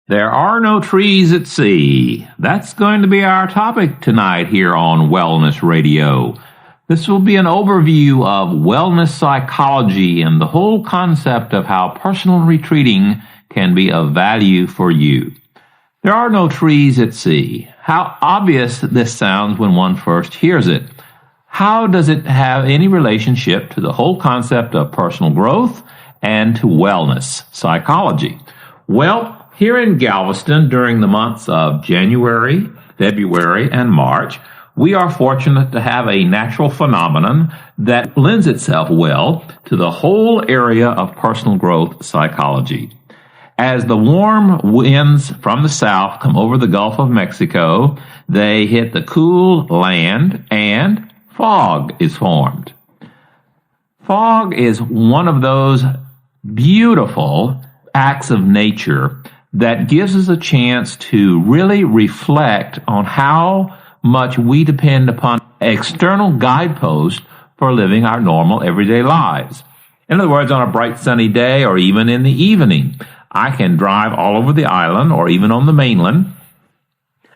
There are no trees at sea. That's going to be our topic tonight here on Wellness Radio. This will be an overview of wellness psychology and the whole concept of how personal retreating can be of value for you. There are no trees at sea. How obvious this sounds when one first hears it. How does it have any relationship to the whole concept of personal growth and to wellness psychology? Well, here in Galveston, during the months of January, February, and March, we are fortunate to have a natural phenomenon that lends itself well to the whole area of personal growth psychology. As the warm winds from the south come over the Gulf of Mexico, they hit the cool land and fog is formed. Fog is one of those beautiful acts of nature that gives us a chance to really reflect on how much we depend upon external guideposts for living our normal everyday lives. In other words, on a bright sunny day or even in the evening, I can drive all over the island or even on the mainland,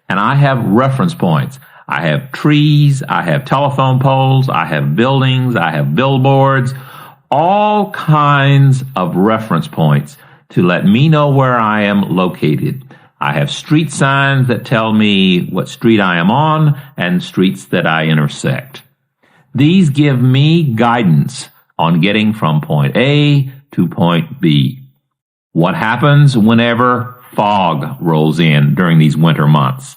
and I have reference points. I have trees, I have telephone poles, I have buildings, I have billboards, all kinds of reference points to let me know where I am located. I have street signs that tell me what street I am on and streets that I intersect. These give me guidance on getting from point A to point B. What happens whenever fog rolls in during these winter months?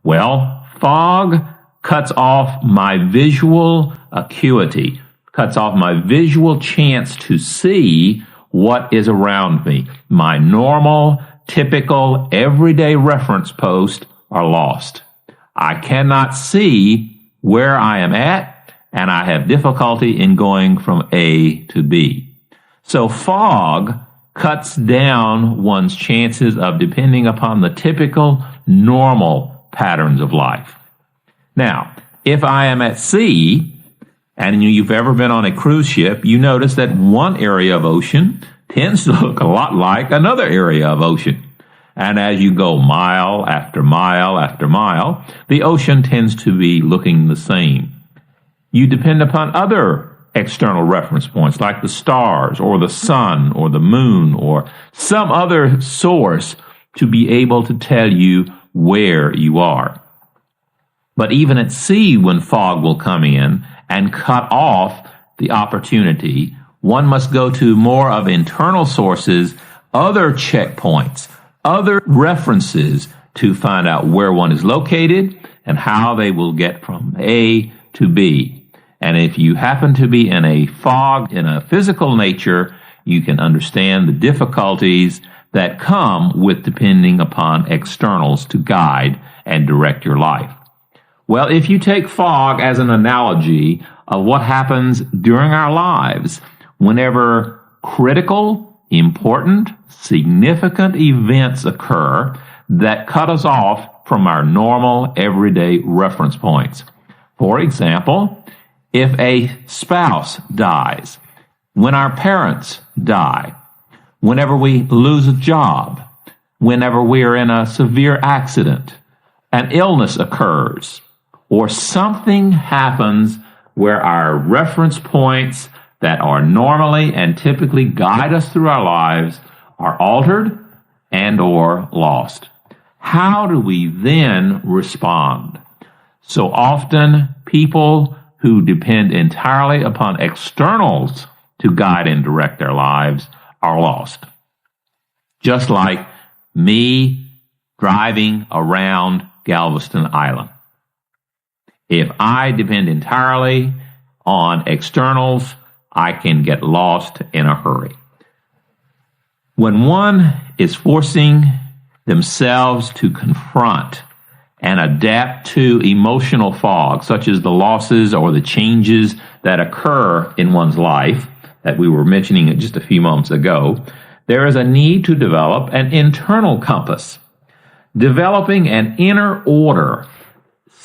Well, fog cuts off my visual acuity, cuts off my visual chance to see what is around me. My normal, typical, everyday reference posts are lost. I cannot see where I am at, and I have difficulty in going from A to B. So fog cuts down one's chances of depending upon the typical, normal patterns of life. Now, if I am at sea, and you've ever been on a cruise ship, you notice that one area of ocean tends to look a lot like another area of ocean. And as you go mile after mile after mile, the ocean tends to be looking the same. You depend upon other external reference points like the stars or the sun or the moon or some other source to be able to tell you where you are. But even at sea, when fog will come in and cut off the opportunity, one must go to more of internal sources, other checkpoints, other references to find out where one is located and how they will get from A to B. And if you happen to be in a fog in a physical nature, you can understand the difficulties that come with depending upon externals to guide and direct your life. Well, if you take fog as an analogy of what happens during our lives, whenever critical, important, significant events occur that cut us off from our normal, everyday reference points. For example, if a spouse dies, when our parents die, whenever we lose a job, whenever we are in a severe accident, an illness occurs, or something happens where our reference points that are normally and typically guide us through our lives are altered and or lost. How do we then respond? So often, people who depend entirely upon externals to guide and direct their lives are lost. Just like me driving around Galveston Island. If I depend entirely on externals, I can get lost in a hurry. When one is forcing themselves to confront and adapt to emotional fog, such as the losses or the changes that occur in one's life, that we were mentioning just a few moments ago, there is a need to develop an internal compass, developing an inner order,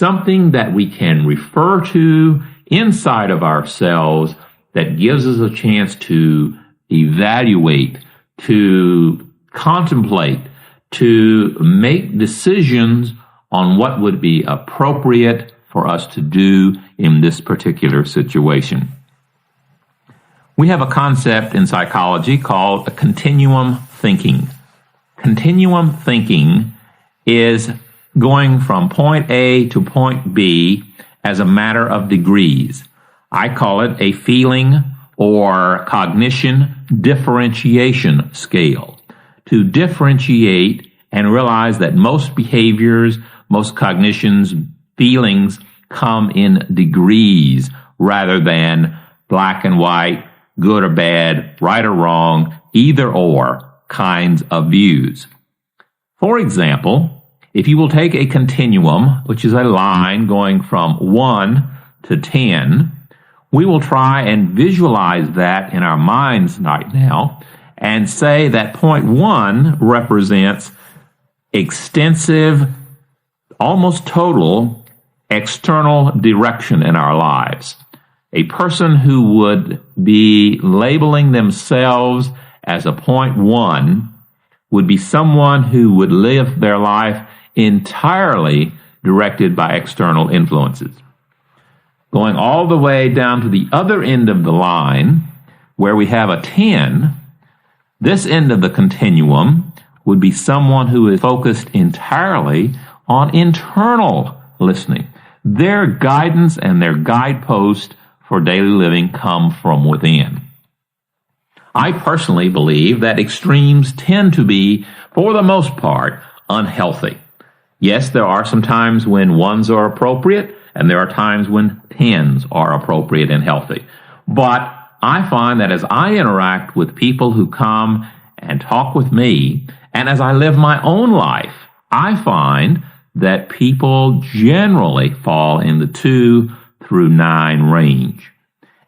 something that we can refer to inside of ourselves that gives us a chance to evaluate, to contemplate, to make decisions on what would be appropriate for us to do in this particular situation. We have a concept in psychology called a continuum thinking. Continuum thinking is going from point A to point B as a matter of degrees. I call it a feeling or cognition differentiation scale. To differentiate and realize that most behaviors, most cognitions, feelings come in degrees rather than black and white, good or bad, right or wrong, either or kinds of views. For example, if you will take a continuum, which is a line going from 1 to 10, we will try and visualize that in our minds right now and say that point 1 represents extensive, almost total external direction in our lives. A person who would be labeling themselves as a point 1 would be someone who would live their life entirely directed by external influences. Going all the way down to the other end of the line, where we have a 10, this end of the continuum would be someone who is focused entirely on internal listening. Their guidance and their guidepost for daily living come from within. I personally believe that extremes tend to be, for the most part, unhealthy. Yes, there are some times when ones are appropriate, and there are times when tens are appropriate and healthy. But I find that as I interact with people who come and talk with me, and as I live my own life, I find that people generally fall in the 2 through 9 range.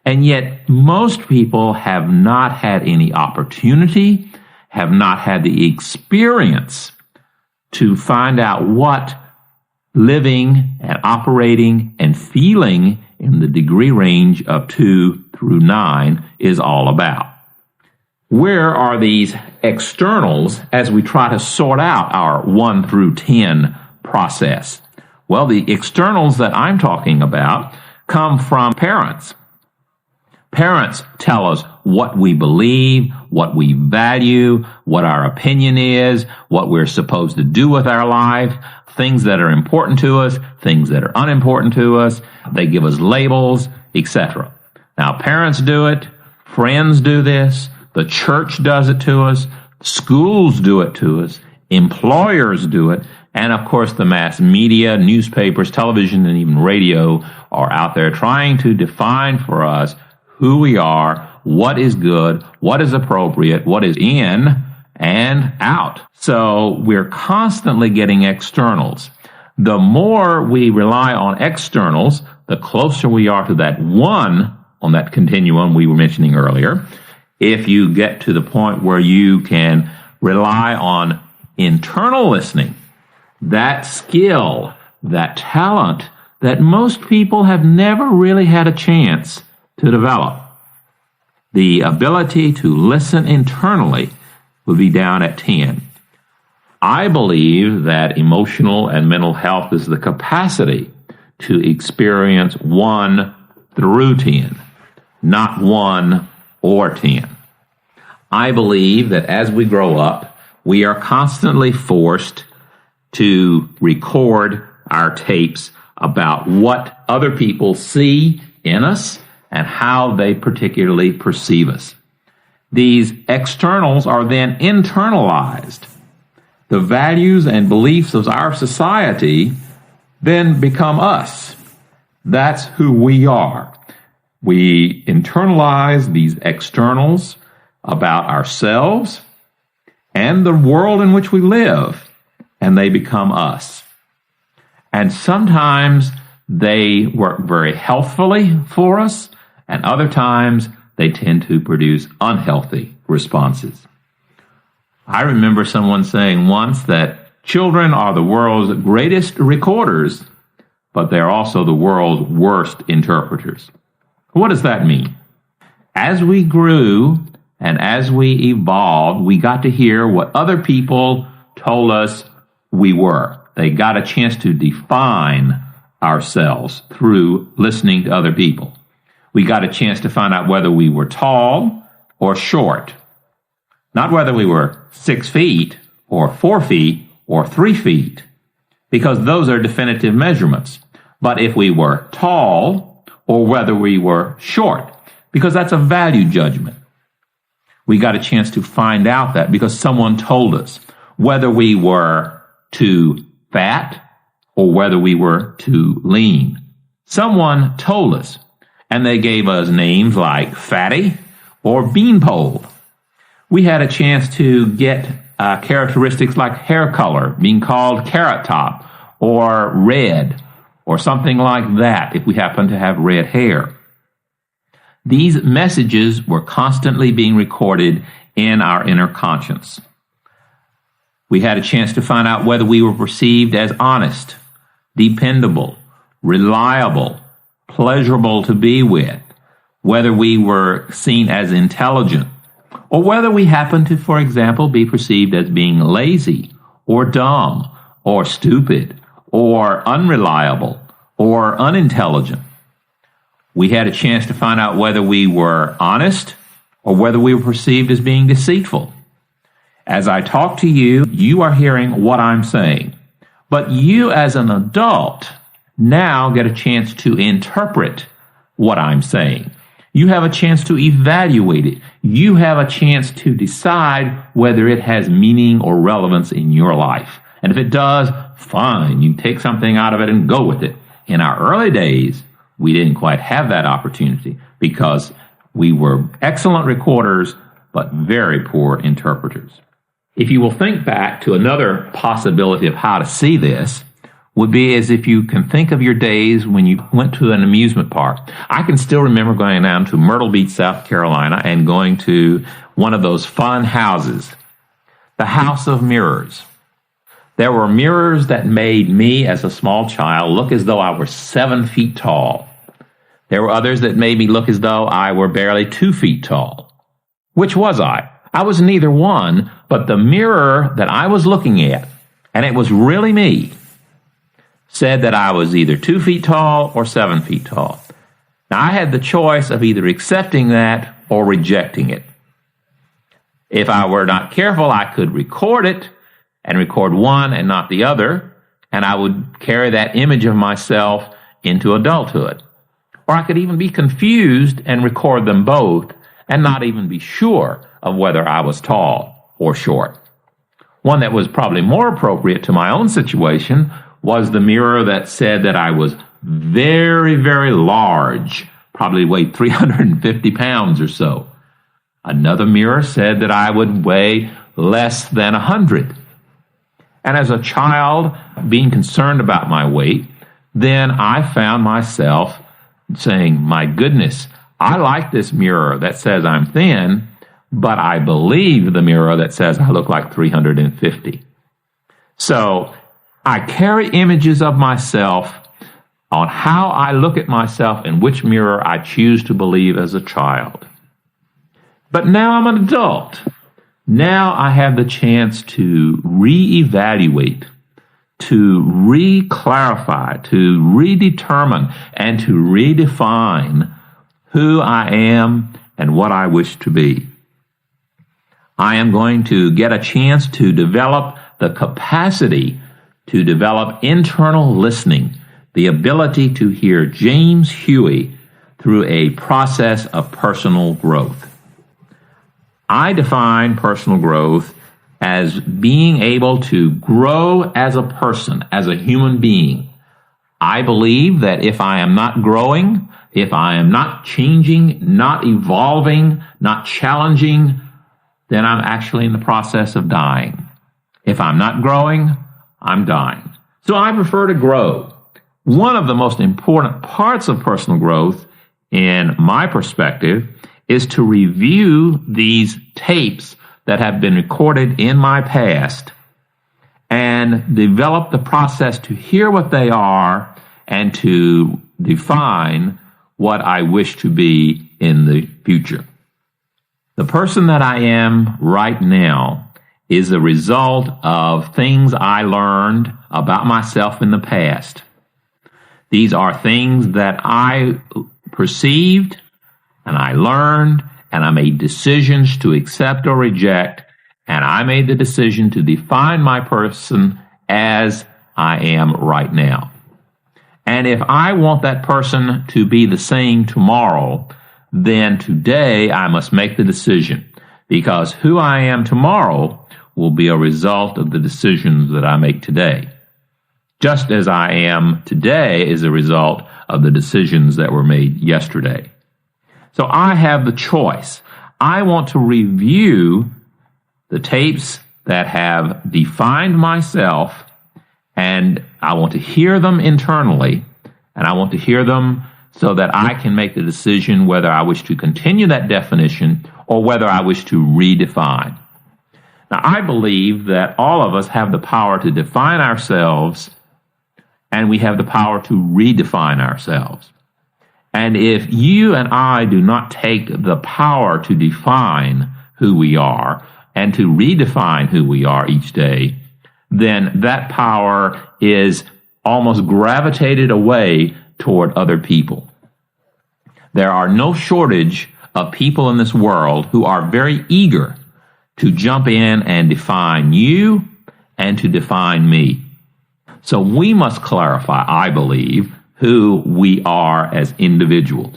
And yet most people have not had any opportunity, have not had the experience to find out what living and operating and feeling in the degree range of 2 through 9 is all about. Where are these externals as we try to sort out our 1 through 10 process? Well, the externals that I'm talking about come from parents. Parents tell us what we believe, what we value, what our opinion is, what we're supposed to do with our life, things that are important to us, things that are unimportant to us. They give us labels, etc. Now, parents do it, friends do this, the church does it to us, schools do it to us, employers do it, and of course the mass media, newspapers, television, and even radio are out there trying to define for us who we are, what is good, what is appropriate, what is in and out. So we're constantly getting externals. The more we rely on externals, the closer we are to that 1 on that continuum we were mentioning earlier. If you get to the point where you can rely on internal listening, that skill, that talent that most people have never really had a chance to develop. The ability to listen internally will be down at 10. I believe that emotional and mental health is the capacity to experience 1 through 10, not 1 or 10. I believe that as we grow up, we are constantly forced to record our tapes about what other people see in us and how they particularly perceive us. These externals are then internalized. The values and beliefs of our society then become us. That's who we are. We internalize these externals about ourselves and the world in which we live, and they become us. And sometimes they work very healthfully for us, and other times they tend to produce unhealthy responses. I remember someone saying once that children are the world's greatest recorders, but they're also the world's worst interpreters. What does that mean? As we grew and as we evolved, we got to hear what other people told us we were. They got a chance to define ourselves through listening to other people. We got a chance to find out whether we were tall or short. Not whether we were 6 feet or 4 feet or 3 feet, because those are definitive measurements. But if we were tall or whether we were short, because that's a value judgment. We got a chance to find out that because someone told us whether we were too fat or whether we were too lean. Someone told us, and they gave us names like fatty or beanpole. We had a chance to get characteristics like hair color, being called carrot top or red or something like that if we happen to have red hair. These messages were constantly being recorded in our inner conscience. We had a chance to find out whether we were perceived as honest, dependable, reliable, pleasurable to be with, whether we were seen as intelligent, or whether we happened to, for example, be perceived as being lazy, or dumb, or stupid, or unreliable, or unintelligent. We had a chance to find out whether we were honest or whether we were perceived as being deceitful. As I talk to you, you are hearing what I'm saying. But you as an adult now get a chance to interpret what I'm saying. You have a chance to evaluate it. You have a chance to decide whether it has meaning or relevance in your life. And if it does, fine, you take something out of it and go with it. In our early days, we didn't quite have that opportunity because we were excellent recorders, but very poor interpreters. If you will think back to another possibility of how to see this, would be as if you can think of your days when you went to an amusement park. I can still remember going down to Myrtle Beach, South Carolina, and going to one of those fun houses, the House of Mirrors. There were mirrors that made me, as a small child, look as though I were 7 feet tall. There were others that made me look as though I were barely 2 feet tall. Which was I? I was neither one, but the mirror that I was looking at, and it was really me, said that I was either 2 feet tall or 7 feet tall. Now, I had the choice of either accepting that or rejecting it. If I were not careful, I could record it and record one and not the other, and I would carry that image of myself into adulthood. Or I could even be confused and record them both and not even be sure of whether I was tall or short. One that was probably more appropriate to my own situation was the mirror that said that I was very, very large, probably weighed 350 pounds or so. Another mirror said that I would weigh less than 100. And as a child, being concerned about my weight, then I found myself saying, my goodness, I like this mirror that says I'm thin, but I believe the mirror that says I look like 350. So I carry images of myself on how I look at myself and which mirror I choose to believe as a child. But now I'm an adult. Now I have the chance to reevaluate, to re-clarify, to redetermine, and to redefine who I am and what I wish to be. I am going to get a chance to develop the capacity to develop internal listening, the ability to hear James Huey through a process of personal growth. I define personal growth as being able to grow as a person, as a human being. I believe that if I am not growing, if I am not changing, not evolving, not challenging, then I'm actually in the process of dying. If I'm not growing, I'm dying. So I prefer to grow. One of the most important parts of personal growth, in my perspective, is to review these tapes that have been recorded in my past and develop the process to hear what they are and to define what I wish to be in the future. The person that I am right now is the result of things I learned about myself in the past. These are things that I perceived and I learned, and I made decisions to accept or reject, and I made the decision to define my person as I am right now. And if I want that person to be the same tomorrow, then today I must make the decision, because who I am tomorrow will be a result of the decisions that I make today. Just as I am today is a result of the decisions that were made yesterday. So I have the choice. I want to review the tapes that have defined myself, and I want to hear them internally, and I want to hear them so that I can make the decision whether I wish to continue that definition or whether I wish to redefine. Now, I believe that all of us have the power to define ourselves, and we have the power to redefine ourselves. And if you and I do not take the power to define who we are and to redefine who we are each day, then that power is almost gravitated away toward other people. There are no shortage of people in this world who are very eager to jump in and define you and to define me. So we must clarify, I believe, who we are as individuals.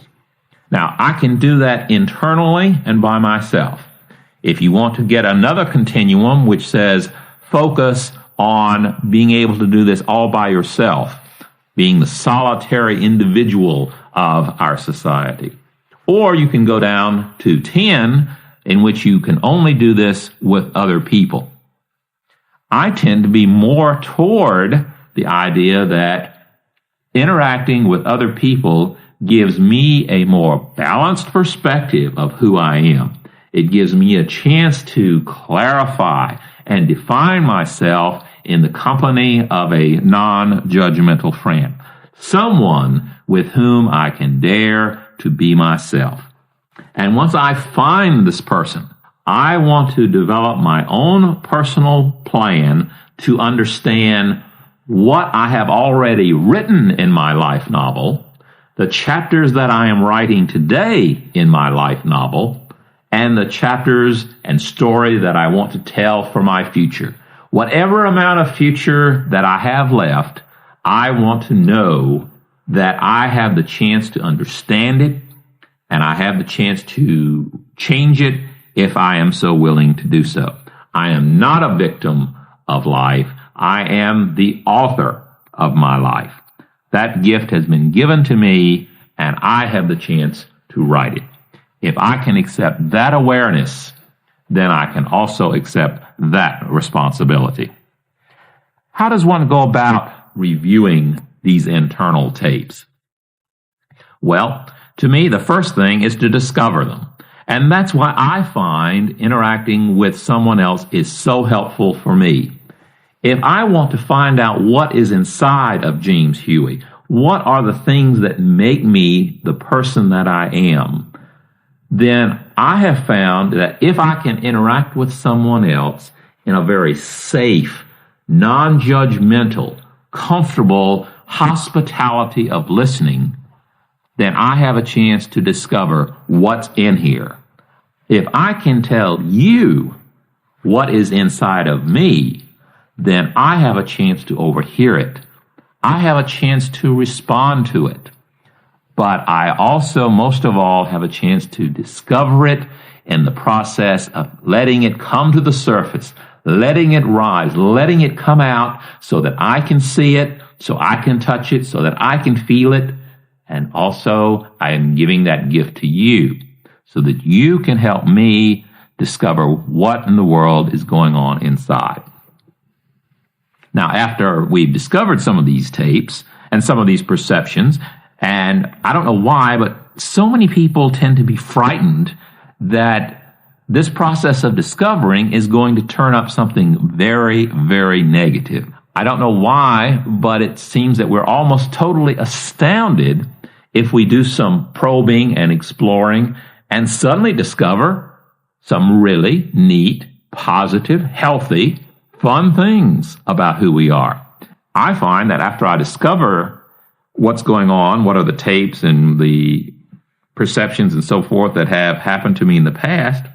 Now, I can do that internally and by myself. If you want to get another continuum which says focus on being able to do this all by yourself, being the solitary individual of our society. Or you can go down to 10, in which you can only do this with other people. I tend to be more toward the idea that interacting with other people gives me a more balanced perspective of who I am. It gives me a chance to clarify and define myself in the company of a non-judgmental friend, someone with whom I can dare to be myself. And once I find this person, I want to develop my own personal plan to understand what I have already written in my life novel, the chapters that I am writing today in my life novel, and the chapters and story that I want to tell for my future. Whatever amount of future that I have left, I want to know that I have the chance to understand it, and I have the chance to change it if I am so willing to do so. I am not a victim of life. I am the author of my life. That gift has been given to me, and I have the chance to write it. If I can accept that awareness, then I can also accept that responsibility. How does one go about reviewing these internal tapes? Well, to me, the first thing is to discover them. And that's why I find interacting with someone else is so helpful for me. If I want to find out what is inside of James Huey, what are the things that make me the person that I am, then I have found that if I can interact with someone else in a very safe, non-judgmental, comfortable hospitality of listening, then I have a chance to discover what's in here. If I can tell you what is inside of me, then I have a chance to overhear it. I have a chance to respond to it. But I also, most of all, have a chance to discover it in the process of letting it come to the surface, letting it rise, letting it come out so that I can see it, so I can touch it, so that I can feel it. And also, I am giving that gift to you so that you can help me discover what in the world is going on inside. Now, after we've discovered some of these tapes and some of these perceptions, and I don't know why, but so many people tend to be frightened that this process of discovering is going to turn up something very, very negative. I don't know why, but it seems that we're almost totally astounded if we do some probing and exploring and suddenly discover some really neat, positive, healthy, fun things about who we are. I find that after I discover what's going on, what are the tapes and the perceptions and so forth that have happened to me in the past,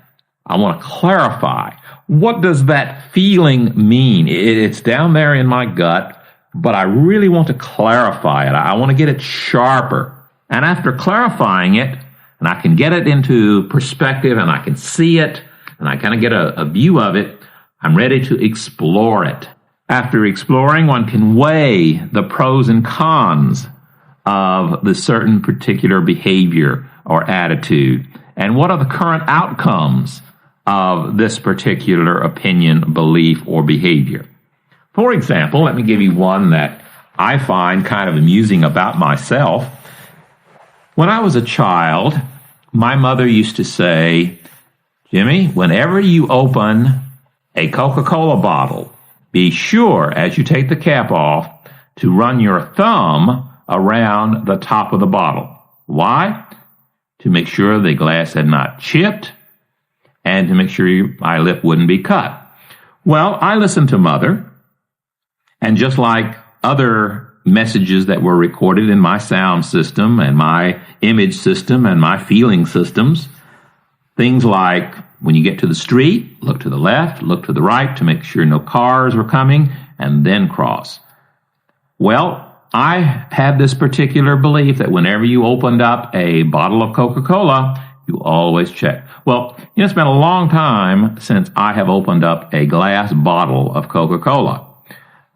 I want to clarify. What does that feeling mean? It's down there in my gut, but I really want to clarify it. I want to get it sharper. And after clarifying it, and I can get it into perspective and I can see it, and I kind of get a view of it, I'm ready to explore it. After exploring, one can weigh the pros and cons of the certain particular behavior or attitude, and what are the current outcomes of this particular opinion, belief, or behavior. For example, let me give you one that I find kind of amusing about myself. When I was a child, my mother used to say, Jimmy, whenever you open a Coca-Cola bottle, be sure as you take the cap off to run your thumb around the top of the bottle. Why? To make sure the glass had not chipped and to make sure my lip wouldn't be cut. Well, I listened to Mother, and just like other messages that were recorded in my sound system and my image system and my feeling systems, things like when you get to the street, look to the left, look to the right to make sure no cars were coming, and then cross. Well, I had this particular belief that whenever you opened up a bottle of Coca-Cola, you always check. Well, it's been a long time since I have opened up a glass bottle of Coca-Cola.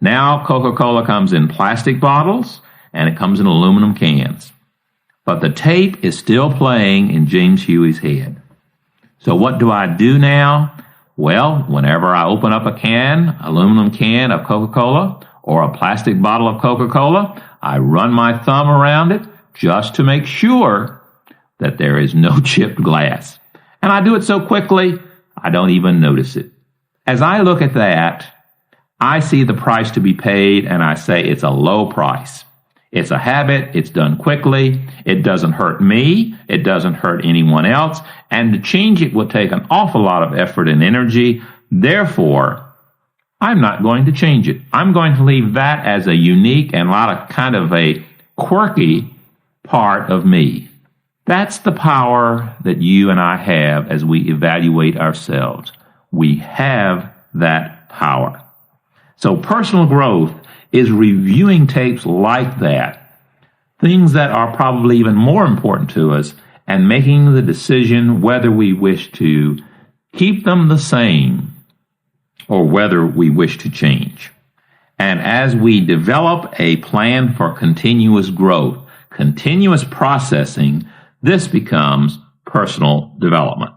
Now Coca-Cola comes in plastic bottles and it comes in aluminum cans. But the tape is still playing in James Huey's head. So what do I do now? Well, whenever I open up a aluminum can of Coca-Cola or a plastic bottle of Coca-Cola, I run my thumb around it just to make sure that there is no chipped glass. And I do it so quickly, I don't even notice it. As I look at that, I see the price to be paid, and I say it's a low price. It's a habit, it's done quickly, it doesn't hurt me, it doesn't hurt anyone else, and to change it would take an awful lot of effort and energy. Therefore, I'm not going to change it. I'm going to leave that as a unique and kind of a quirky part of me. That's the power that you and I have as we evaluate ourselves. We have that power. So personal growth is reviewing tapes like that, things that are probably even more important to us, and making the decision whether we wish to keep them the same or whether we wish to change. And as we develop a plan for continuous growth, continuous processing, this becomes personal development.